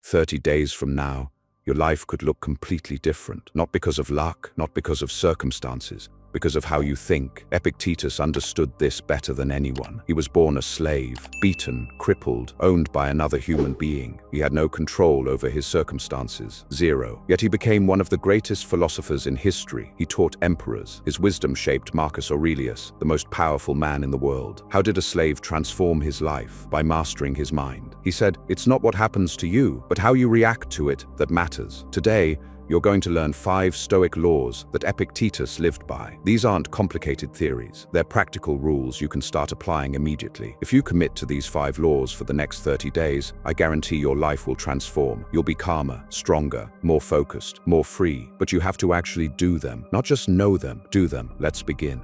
30 days from now, your life could look completely different. Not because of luck, not because of circumstances, because of how you think. Epictetus understood this better than anyone. He was born a slave, beaten, crippled, owned by another human being. He had no control over his circumstances, zero. Yet he became one of the greatest philosophers in history. He taught emperors. His wisdom shaped Marcus Aurelius, the most powerful man in the world. How did a slave transform his life? By mastering his mind. He said, "It's not what happens to you, but how you react to it that matters." Today, you're going to learn 5 Stoic laws that Epictetus lived by. These aren't complicated theories. They're practical rules you can start applying immediately. If you commit to these 5 laws for the next 30 days, I guarantee your life will transform. You'll be calmer, stronger, more focused, more free. But you have to actually do them, not just know them, do them. Let's begin.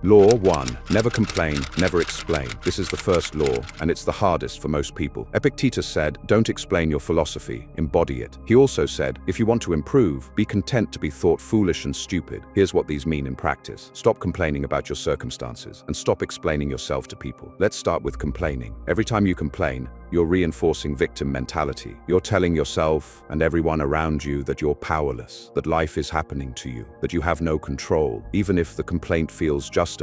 Law 1. Never complain, never explain. This is the first law, and it's the hardest for most people. Epictetus said, don't explain your philosophy, embody it. He also said, if you want to improve, be content to be thought foolish and stupid. Here's what these mean in practice. Stop complaining about your circumstances, and stop explaining yourself to people. Let's start with complaining. Every time you complain, you're reinforcing victim mentality. You're telling yourself and everyone around you that you're powerless, that life is happening to you, that you have no control, even if the complaint feels justified.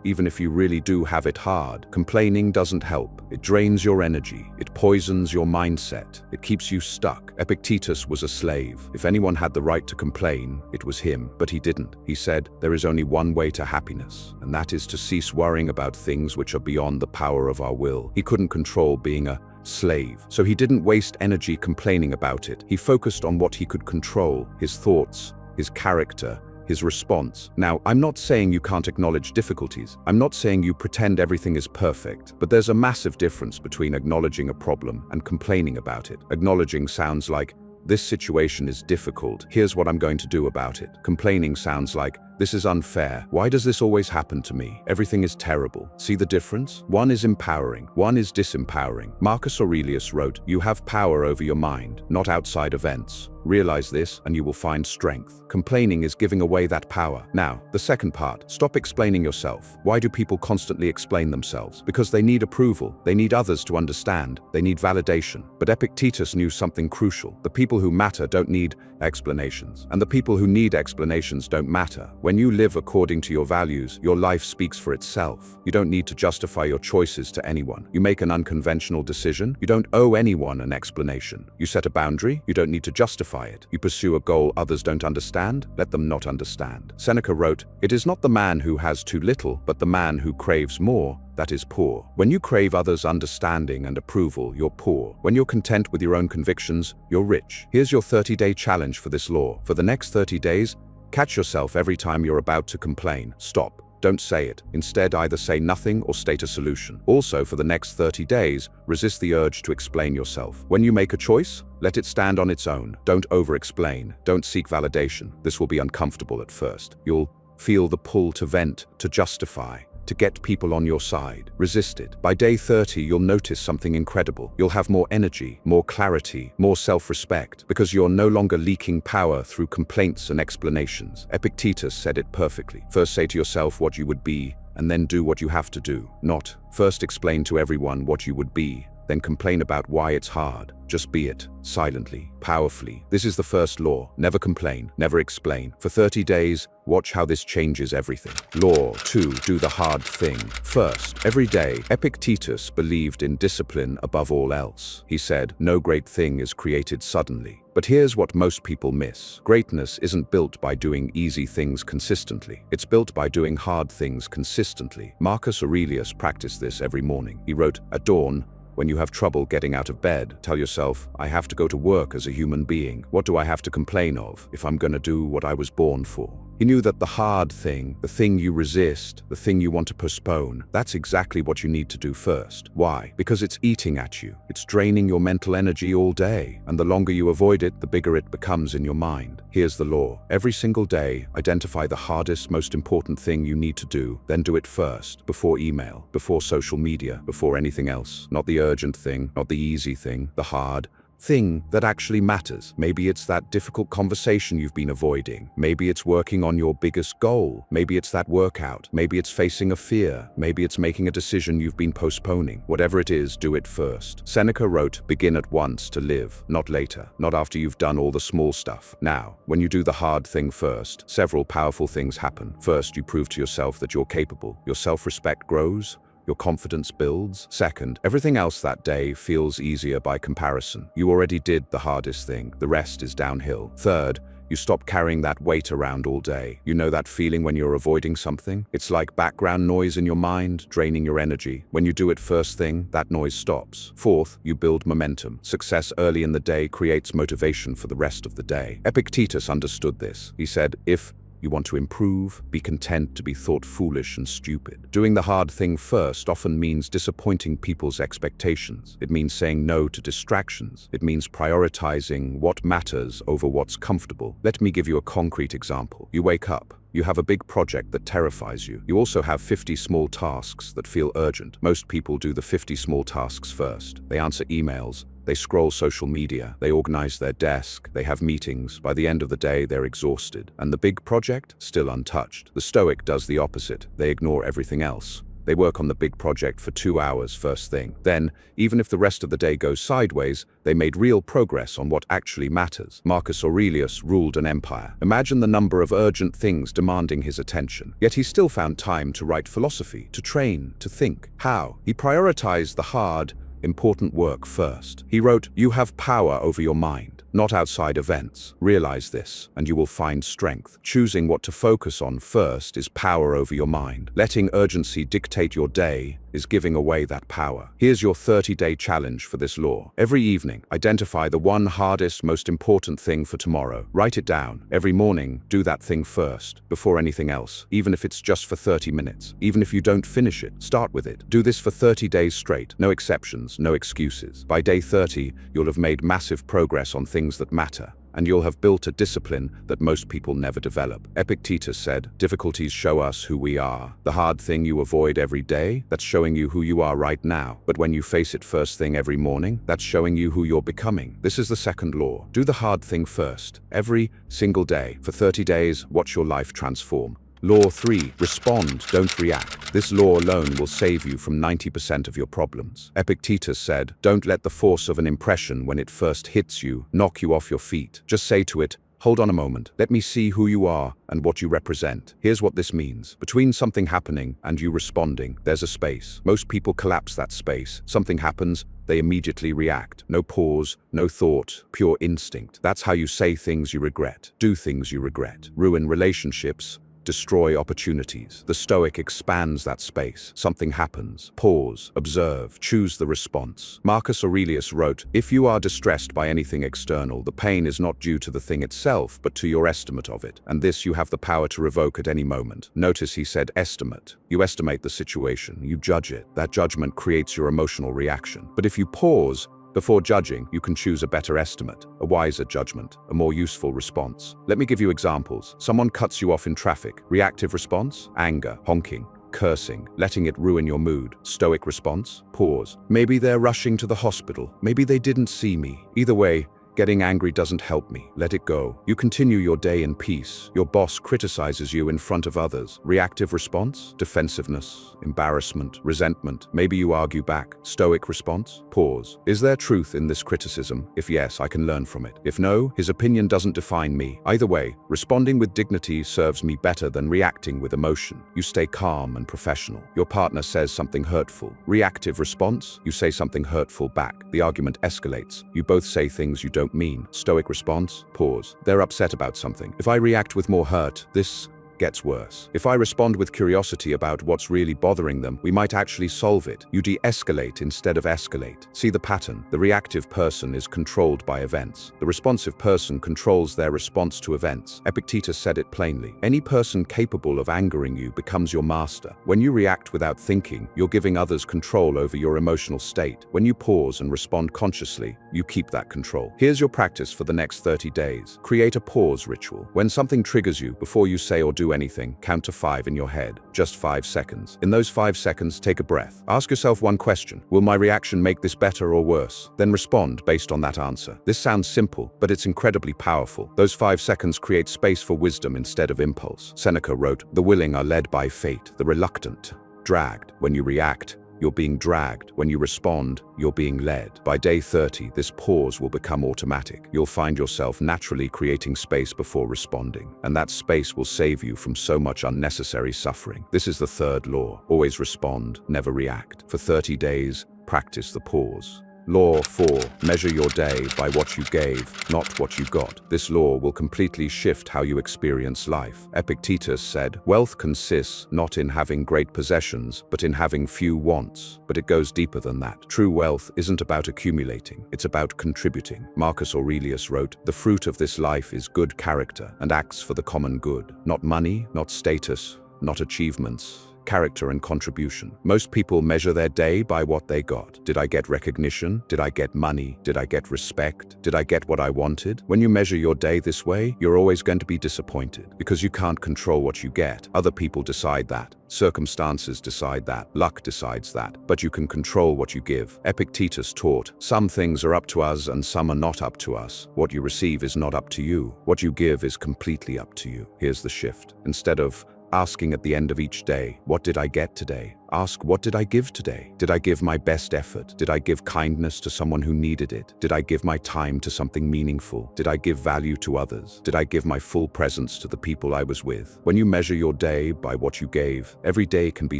Even if you really do have it hard, complaining doesn't help. It drains your energy. It poisons your mindset. It keeps you stuck. Epictetus was a slave. If anyone had the right to complain, it was him. But he didn't. He said, there is only one way to happiness, and that is to cease worrying about things which are beyond the power of our will. He couldn't control being a slave, so he didn't waste energy complaining about it. He focused on what he could control, his thoughts, his character, his response. Now, I'm not saying you can't acknowledge difficulties. I'm not saying you pretend everything is perfect, but there's a massive difference between acknowledging a problem and complaining about it. Acknowledging sounds like, this situation is difficult. Here's what I'm going to do about it. Complaining sounds like, this is unfair. Why does this always happen to me? Everything is terrible. See the difference? One is empowering, one is disempowering. Marcus Aurelius wrote, you have power over your mind, not outside events. Realize this and you will find strength. Complaining is giving away that power. Now, the second part, stop explaining yourself. Why do people constantly explain themselves? Because they need approval. They need others to understand. They need validation. But Epictetus knew something crucial. The people who matter don't need explanations. And the people who need explanations don't matter. When you live according to your values, your life speaks for itself. You don't need to justify your choices to anyone. You make an unconventional decision. You don't owe anyone an explanation. You set a boundary. You don't need to justify it. You pursue a goal others don't understand. Let them not understand. Seneca wrote, it is not the man who has too little, but the man who craves more that is poor. When you crave others' understanding and approval, you're poor. When you're content with your own convictions, you're rich. Here's your 30-day challenge for this law. For the next 30 days, catch yourself every time you're about to complain. Stop. Don't say it. Instead, either say nothing or state a solution. Also, for the next 30 days, resist the urge to explain yourself. When you make a choice, let it stand on its own. Don't over-explain. Don't seek validation. This will be uncomfortable at first. You'll feel the pull to vent, to justify, to get people on your side. Resist it. By day 30, you'll notice something incredible. You'll have more energy, more clarity, more self-respect, because you're no longer leaking power through complaints and explanations. Epictetus said it perfectly. First say to yourself what you would be, and then do what you have to do. Not, first explain to everyone what you would be, then complain about why it's hard. Just be it, silently, powerfully. This is the first law. Never complain, never explain. For 30 days, watch how this changes everything. Law 2. Do the hard thing first. Every day, Epictetus believed in discipline above all else. He said, no great thing is created suddenly. But here's what most people miss. Greatness isn't built by doing easy things consistently. It's built by doing hard things consistently. Marcus Aurelius practiced this every morning. He wrote, at dawn, when you have trouble getting out of bed, tell yourself, I have to go to work as a human being. What do I have to complain of if I'm gonna do what I was born for? He knew that the hard thing, the thing you resist, the thing you want to postpone, that's exactly what you need to do first. Why? Because it's eating at you. It's draining your mental energy all day. And the longer you avoid it, the bigger it becomes in your mind. Here's the law. Every single day, identify the hardest, most important thing you need to do, then do it first, before email, before social media, before anything else. Not the urgent thing, not the easy thing, the hard, thing that actually matters. Maybe it's that difficult conversation you've been avoiding. Maybe it's working on your biggest goal. Maybe it's that workout. Maybe it's facing a fear. Maybe it's making a decision you've been postponing. Whatever it is, do it first. Seneca wrote, "Begin at once to live, not later, not after you've done all the small stuff." Now, when you do the hard thing first, several powerful things happen. First, you prove to yourself that you're capable. Your self-respect grows. Your confidence builds. Second, everything else that day feels easier by comparison. You already did the hardest thing. The rest is downhill. Third, you stop carrying that weight around all day. You know that feeling when you're avoiding something? It's like background noise in your mind, draining your energy. When you do it first thing, that noise stops. Fourth, you build momentum. Success early in the day creates motivation for the rest of the day. Epictetus understood this. He said, if you want to improve, be content to be thought foolish and stupid. Doing the hard thing first often means disappointing people's expectations. It means saying no to distractions. It means prioritizing what matters over what's comfortable. Let me give you a concrete example. You wake up. You have a big project that terrifies you. You also have 50 small tasks that feel urgent. Most people do the 50 small tasks first. They answer emails. They scroll social media, they organize their desk, they have meetings. By the end of the day, they're exhausted. And the big project, still untouched. The Stoic does the opposite. They ignore everything else. They work on the big project for 2 hours first thing. Then, even if the rest of the day goes sideways, they made real progress on what actually matters. Marcus Aurelius ruled an empire. Imagine the number of urgent things demanding his attention. Yet he still found time to write philosophy, to train, to think. How? He prioritized the hard, important work first. He wrote, "You have power over your mind, not outside events. Realize this, and you will find strength." Choosing what to focus on first is power over your mind. Letting urgency dictate your day is giving away that power. Here's your 30-day challenge for this law. Every evening, identify the one hardest, most important thing for tomorrow. Write it down. Every morning, do that thing first, before anything else, even if it's just for 30 minutes. Even if you don't finish it, start with it. Do this for 30 days straight. No exceptions, no excuses. By day 30, you'll have made massive progress on things that matter, and you'll have built a discipline that most people never develop. Epictetus said, "Difficulties show us who we are. The hard thing you avoid every day, that's showing you who you are right now. But when you face it first thing every morning, that's showing you who you're becoming." This is the second law. Do the hard thing first, every single day. For 30 days, watch your life transform. Law 3. Respond, don't react. This law alone will save you from 90% of your problems. Epictetus said, "Don't let the force of an impression when it first hits you knock you off your feet. Just say to it, 'Hold on a moment. Let me see who you are and what you represent.' Here's what this means. Between something happening and you responding, there's a space. Most people collapse that space. Something happens, they immediately react. No pause, no thought, pure instinct. That's how you say things you regret, do things you regret, ruin relationships, destroy opportunities. The Stoic expands that space. Something happens. Pause, observe, choose the response. Marcus Aurelius wrote, "If you are distressed by anything external, the pain is not due to the thing itself, but to your estimate of it. And this you have the power to revoke at any moment." Notice he said estimate. You estimate the situation, you judge it. That judgment creates your emotional reaction. But if you pause, before judging, you can choose a better estimate, a wiser judgment, a more useful response. Let me give you examples. Someone cuts you off in traffic. Reactive response? Anger, honking, cursing, letting it ruin your mood. Stoic response? Pause. Maybe they're rushing to the hospital. Maybe they didn't see me. Either way, getting angry doesn't help me. Let it go. You continue your day in peace. Your boss criticizes you in front of others. Reactive response? Defensiveness, embarrassment, resentment. Maybe you argue back. Stoic response? Pause. Is there truth in this criticism? If yes, I can learn from it. If no, his opinion doesn't define me. Either way, responding with dignity serves me better than reacting with emotion. You stay calm and professional. Your partner says something hurtful. Reactive response? You say something hurtful back. The argument escalates. You both say things you don't mean. Stoic response? Pause. They're upset about something. If I react with more hurt, this gets worse. If I respond with curiosity about what's really bothering them, we might actually solve it. You de-escalate instead of escalate. See the pattern? The reactive person is controlled by events. The responsive person controls their response to events. Epictetus said it plainly. Any person capable of angering you becomes your master. When you react without thinking, you're giving others control over your emotional state. When you pause and respond consciously, you keep that control. Here's your practice for the next 30 days. Create a pause ritual. When something triggers you, before you say or do anything, count to 5 in your head. Just 5 seconds. In those 5 seconds, take a breath. Ask yourself one question. Will my reaction make this better or worse? Then respond based on that answer. This sounds simple, but it's incredibly powerful. Those 5 seconds create space for wisdom instead of impulse. Seneca wrote, "The willing are led by fate, the reluctant dragged." When you react, you're being dragged. When you respond, you're being led. By day 30, this pause will become automatic. You'll find yourself naturally creating space before responding, and that space will save you from so much unnecessary suffering. This is the third law. Always respond, never react. For 30 days, practice the pause. Law 4. Measure your day by what you gave, not what you got. This law will completely shift how you experience life. Epictetus said, "Wealth consists not in having great possessions, but in having few wants." But it goes deeper than that. True wealth isn't about accumulating, it's about contributing. Marcus Aurelius wrote, "The fruit of this life is good character and acts for the common good." Not money, not status, not achievements. Character and contribution. Most people measure their day by what they got. Did I get recognition? Did I get money? Did I get respect? Did I get what I wanted? When you measure your day this way, you're always going to be disappointed because you can't control what you get. Other people decide that. Circumstances decide that. Luck decides that. But you can control what you give. Epictetus taught, "Some things are up to us and some are not up to us. What you receive is not up to you. What you give is completely up to you." Here's the shift. Instead of asking at the end of each day, "What did I get today?" Ask, "What did I give today? Did I give my best effort? Did I give kindness to someone who needed it? Did I give my time to something meaningful? Did I give value to others? Did I give my full presence to the people I was with?" When you measure your day by what you gave, every day can be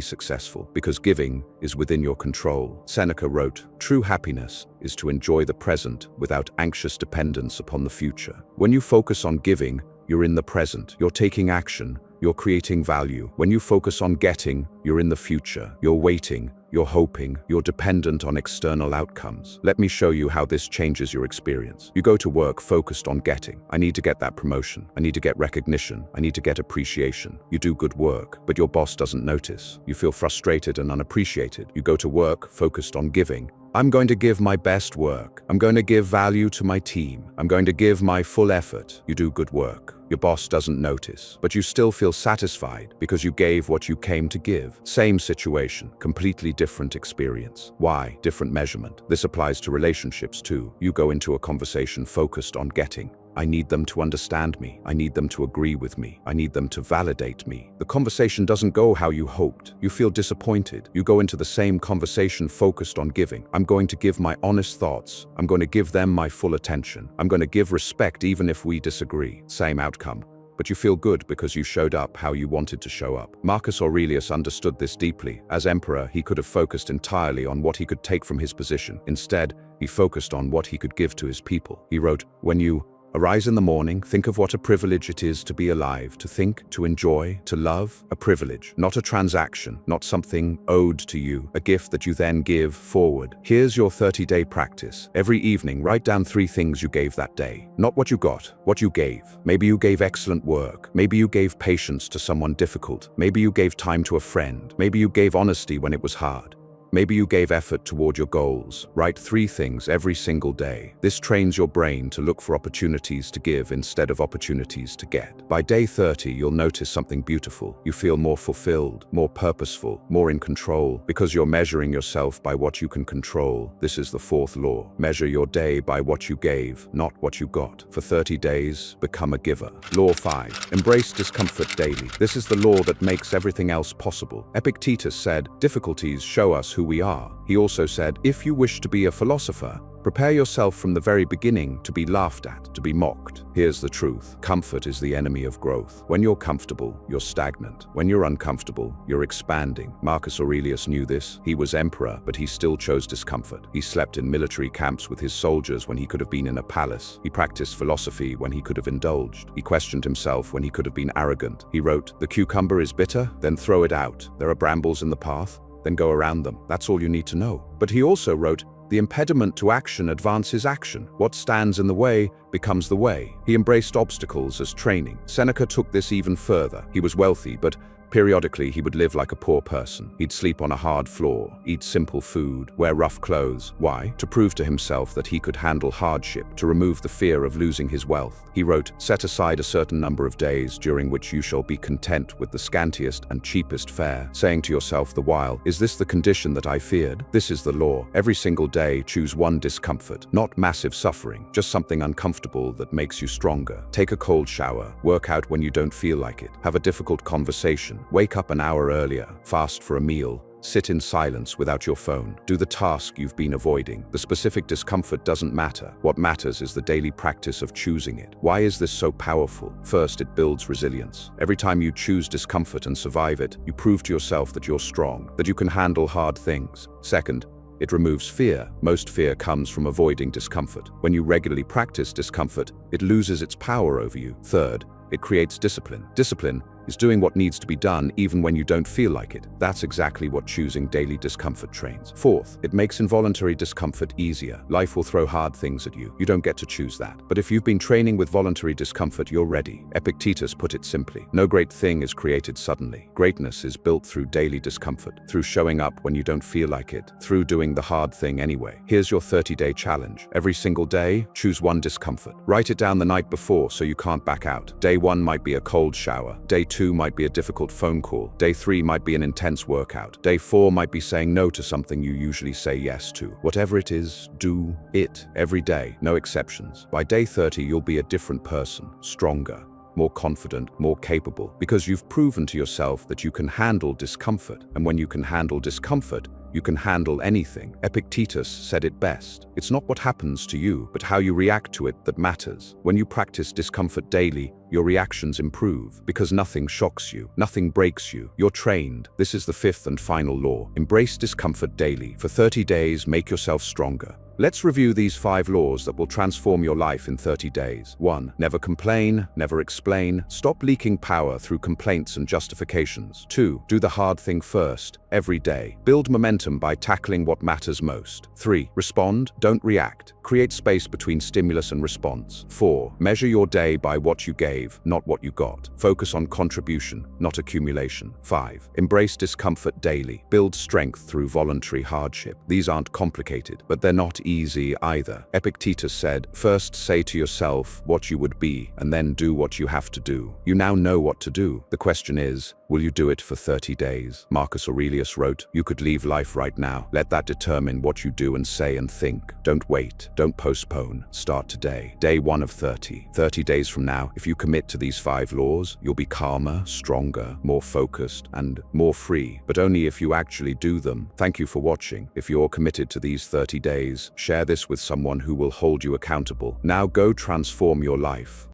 successful because giving is within your control. Seneca wrote, "True happiness is to enjoy the present without anxious dependence upon the future." When you focus on giving, you're in the present, you're taking action, you're creating value. When you focus on getting, you're in the future. You're waiting, you're hoping, you're dependent on external outcomes. Let me show you how this changes your experience. You go to work focused on getting. I need to get that promotion. I need to get recognition. I need to get appreciation. You do good work, but your boss doesn't notice. You feel frustrated and unappreciated. You go to work focused on giving. I'm going to give my best work. I'm going to give value to my team. I'm going to give my full effort. You do good work. Your boss doesn't notice, but you still feel satisfied because you gave what you came to give. Same situation, completely different experience. Why? Different measurement. This applies to relationships too. You go into a conversation focused on getting. I need them to understand me. I need them to agree with me. I need them to validate me. The conversation doesn't go how you hoped. You feel disappointed. You go into the same conversation focused on giving. I'm going to give my honest thoughts. I'm going to give them my full attention. I'm going to give respect even if we disagree. Same outcome. But you feel good because you showed up how you wanted to show up. Marcus Aurelius understood this deeply. As emperor, he could have focused entirely on what he could take from his position. Instead, he focused on what he could give to his people. He wrote, "When you arise in the morning, think of what a privilege it is to be alive, to think, to enjoy, to love, a privilege, not a transaction, not something owed to you, a gift that you then give forward." Here's your 30-day practice. Every evening, write down 3 things you gave that day. Not what you got, what you gave. Maybe you gave excellent work. Maybe you gave patience to someone difficult. Maybe you gave time to a friend. Maybe you gave honesty when it was hard. Maybe you gave effort toward your goals. Write 3 things every single day. This trains your brain to look for opportunities to give instead of opportunities to get. By day 30, you'll notice something beautiful. You feel more fulfilled, more purposeful, more in control, because you're measuring yourself by what you can control. This is the 4th law. Measure your day by what you gave, not what you got. For 30 days, become a giver. Law 5. Embrace discomfort daily. This is the law that makes everything else possible. Epictetus said, "Difficulties show us who we are." He also said, "If you wish to be a philosopher, prepare yourself from the very beginning to be laughed at, to be mocked." Here's the truth. Comfort is the enemy of growth. When you're comfortable, you're stagnant. When you're uncomfortable, you're expanding. Marcus Aurelius knew this. He was emperor, but he still chose discomfort. He slept in military camps with his soldiers when he could have been in a palace. He practiced philosophy when he could have indulged. He questioned himself when he could have been arrogant. He wrote, "The cucumber is bitter, then throw it out. There are brambles in the path, then go around them. That's all you need to know." But he also wrote, "The impediment to action advances action. What stands in the way becomes the way." He embraced obstacles as training. Seneca took this even further. He was wealthy, but Periodically, he would live like a poor person. He'd sleep on a hard floor, eat simple food, wear rough clothes. Why? To prove to himself that he could handle hardship, to remove the fear of losing his wealth. He wrote, "Set aside a certain number of days during which you shall be content with the scantiest and cheapest fare," saying to yourself the while, "Is this the condition that I feared? This is the law. Every single day, choose one discomfort, not massive suffering, just something uncomfortable that makes you stronger. Take a cold shower, work out when you don't feel like it, have a difficult conversation, wake up an hour earlier, fast for a meal, sit in silence without your phone. Do the task you've been avoiding. The specific discomfort doesn't matter. What matters is the daily practice of choosing it. Why is this so powerful? First, it builds resilience. Every time you choose discomfort and survive it, you prove to yourself that you're strong, that you can handle hard things. Second, it removes fear. Most fear comes from avoiding discomfort. When you regularly practice discomfort, it loses its power over you. Third, it creates discipline. Discipline is doing what needs to be done even when you don't feel like it. That's exactly what choosing daily discomfort trains. Fourth, it makes involuntary discomfort easier. Life will throw hard things at you. You don't get to choose that. But if you've been training with voluntary discomfort, you're ready. Epictetus put it simply, no great thing is created suddenly. Greatness is built through daily discomfort, through showing up when you don't feel like it, through doing the hard thing anyway. Here's your 30-day challenge. Every single day, choose one discomfort. Write it down the night before so you can't back out. Day 1 might be a cold shower. Day 2 might be a difficult phone call. Day 3 might be an intense workout. Day 4 might be saying no to something you usually say yes to. Whatever it is, do it every day, no exceptions. By day 30, you'll be a different person, stronger, more confident, more capable, because you've proven to yourself that you can handle discomfort. And when you can handle discomfort, you can handle anything. Epictetus said it best. It's not what happens to you, but how you react to it that matters. When you practice discomfort daily, your reactions improve, because nothing shocks you, nothing breaks you. You're trained. This is the 5th and final law. Embrace discomfort daily. For 30 days, make yourself stronger. Let's review these 5 laws that will transform your life in 30 days. 1. Never complain, never explain. Stop leaking power through complaints and justifications. 2. Do the hard thing first, every day. Build momentum by tackling what matters most. 3. Respond, don't react. Create space between stimulus and response. 4. Measure your day by what you gave, not what you got. Focus on contribution, not accumulation. 5. Embrace discomfort daily. Build strength through voluntary hardship. These aren't complicated, but they're not easy either. Epictetus said, first say to yourself what you would be, and then do what you have to do. You now know what to do. The question is, will you do it for 30 days? Marcus Aurelius wrote, you could leave life right now. Let that determine what you do and say and think. Don't wait. Don't postpone. Start today. Day 1 of 30. 30 days from now, if you commit to these 5 laws, you'll be calmer, stronger, more focused, and more free. But only if you actually do them. Thank you for watching. If you're committed to these 30 days, share this with someone who will hold you accountable. Now go transform your life.